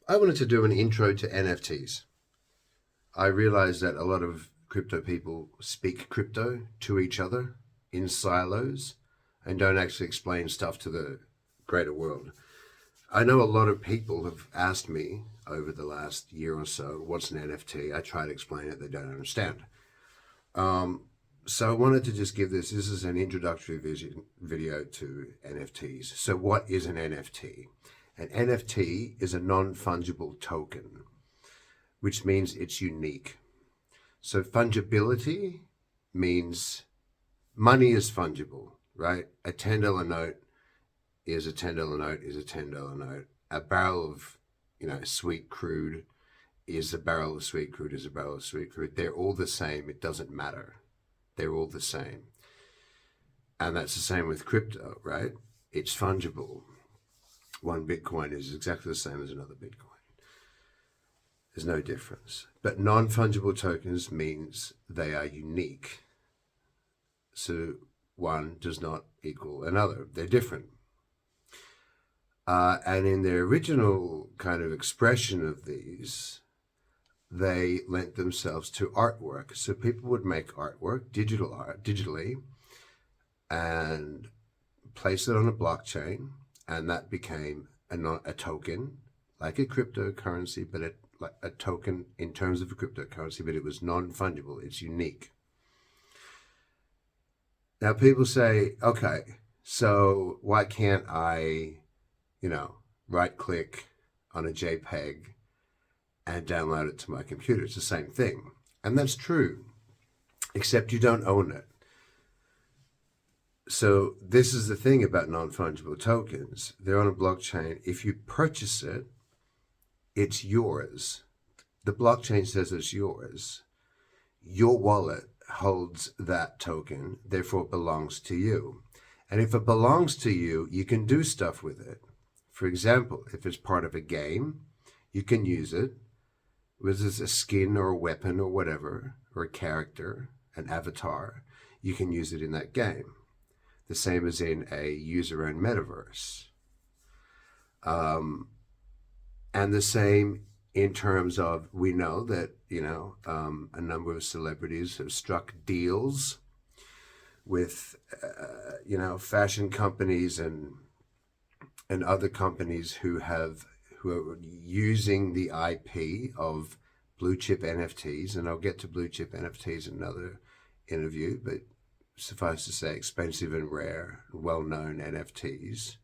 I wanted to do an intro to NFTs. I realize that a lot of crypto people speak crypto to each other in silos and don't actually explain stuff to the greater world. I know a lot of people have asked me over the last year or so, what's an NFT? I try to explain it, they don't understand. So I wanted to just give this is an introductory video to NFTs. So what is an NFT? An NFT is a non-fungible token, which means it's unique. So fungibility means money is fungible, right? A $10 note is a $10 note is a $10 note. A barrel of, sweet crude is a barrel of sweet crude is a barrel of sweet crude. They're all the same. It doesn't matter. They're all the same. And that's the same with crypto, right? It's fungible. One Bitcoin is exactly the same as another Bitcoin. There's no difference. But non-fungible tokens means they are unique. So one does not equal another. They're different. And in their original kind of expression of these, they lent themselves to artwork. So people would make artwork, digital art, digitally, and place it on a blockchain, and that became a token, like a cryptocurrency, but a token in terms of a cryptocurrency, but it was non-fungible, it's unique. Now people say, okay, so why can't I, right click on a JPEG and download it to my computer? It's the same thing. And that's true, except you don't own it. So this is the thing about non-fungible tokens. They're on a blockchain. If you purchase it, it's yours. The blockchain says it's yours. Your wallet holds that token, therefore it belongs to you. And if it belongs to you, you can do stuff with it. For example, if it's part of a game, you can use it. Whether it's a skin or a weapon or whatever, or a character, an avatar, you can use it in that game. The same as in a user-owned metaverse. And the same in terms of, we know that, a number of celebrities have struck deals with, fashion companies and other companies who are using the IP of blue chip NFTs, and I'll get to blue chip NFTs in another interview, but suffice to say, expensive and rare, well-known NFTs.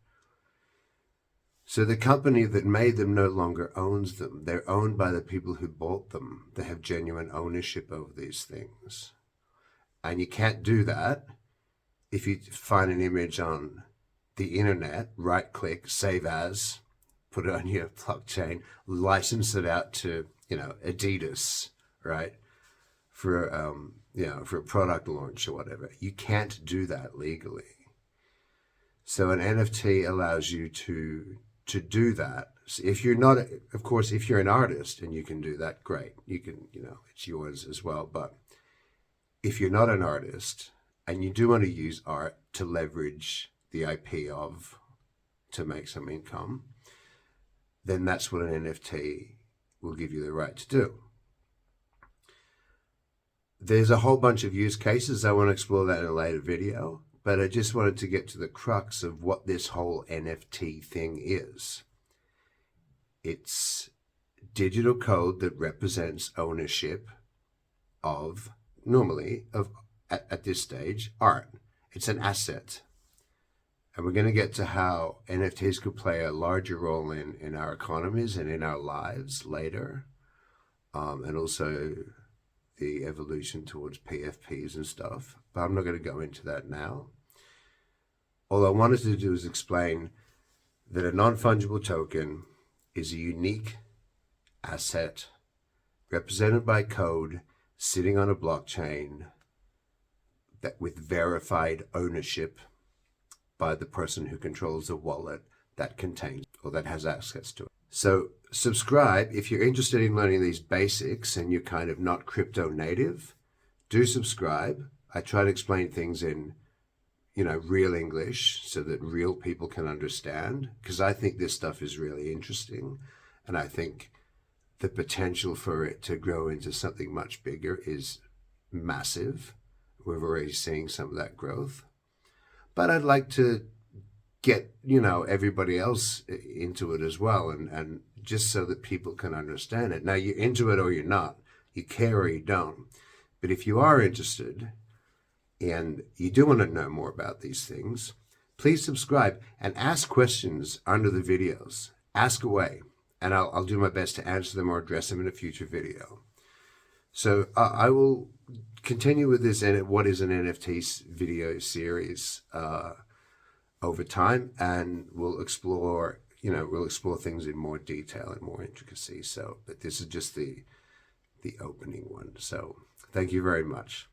So the company that made them no longer owns them. They're owned by the people who bought them. They have genuine ownership over these things. And you can't do that if you find an image on the internet, right-click, save as, put it on your blockchain, license it out to, Adidas, right? For a product launch or whatever. You can't do that legally. So an NFT allows you to do that. So if you're not, of course, if you're an artist and you can do that, great. You can, it's yours as well. But if you're not an artist and you do want to use art to leverage the IP to make some income, then that's what an NFT will give you the right to do. There's a whole bunch of use cases. I want to explore that in a later video, but I just wanted to get to the crux of what this whole NFT thing is. It's digital code that represents ownership of, normally, at this stage, art. It's an asset. And we're going to get to how NFTs could play a larger role in our economies and in our lives later, and also the evolution towards PFPs and stuff, but I'm not going to go into that now. All I wanted to do is explain that a non-fungible token is a unique asset represented by code sitting on a blockchain that with verified ownership by the person who controls the wallet that contains or that has access to it. So subscribe if you're interested in learning these basics and you're kind of not crypto native. Do subscribe. I try to explain things in, real English so that real people can understand, because I think this stuff is really interesting And I think the potential for it to grow into something much bigger is massive. We're already seeing some of that growth. But I'd like to get, everybody else into it as well, and just so that people can understand it. Now, you're into it or you're not. You care or you don't. But if you are interested and you do want to know more about these things, please subscribe and ask questions under the videos. Ask away, and I'll do my best to answer them or address them in a future video. So I will continue with this what is an NFT video series over time, and we'll explore things in more detail and more intricacy. So, but this is just the opening one. So thank you very much.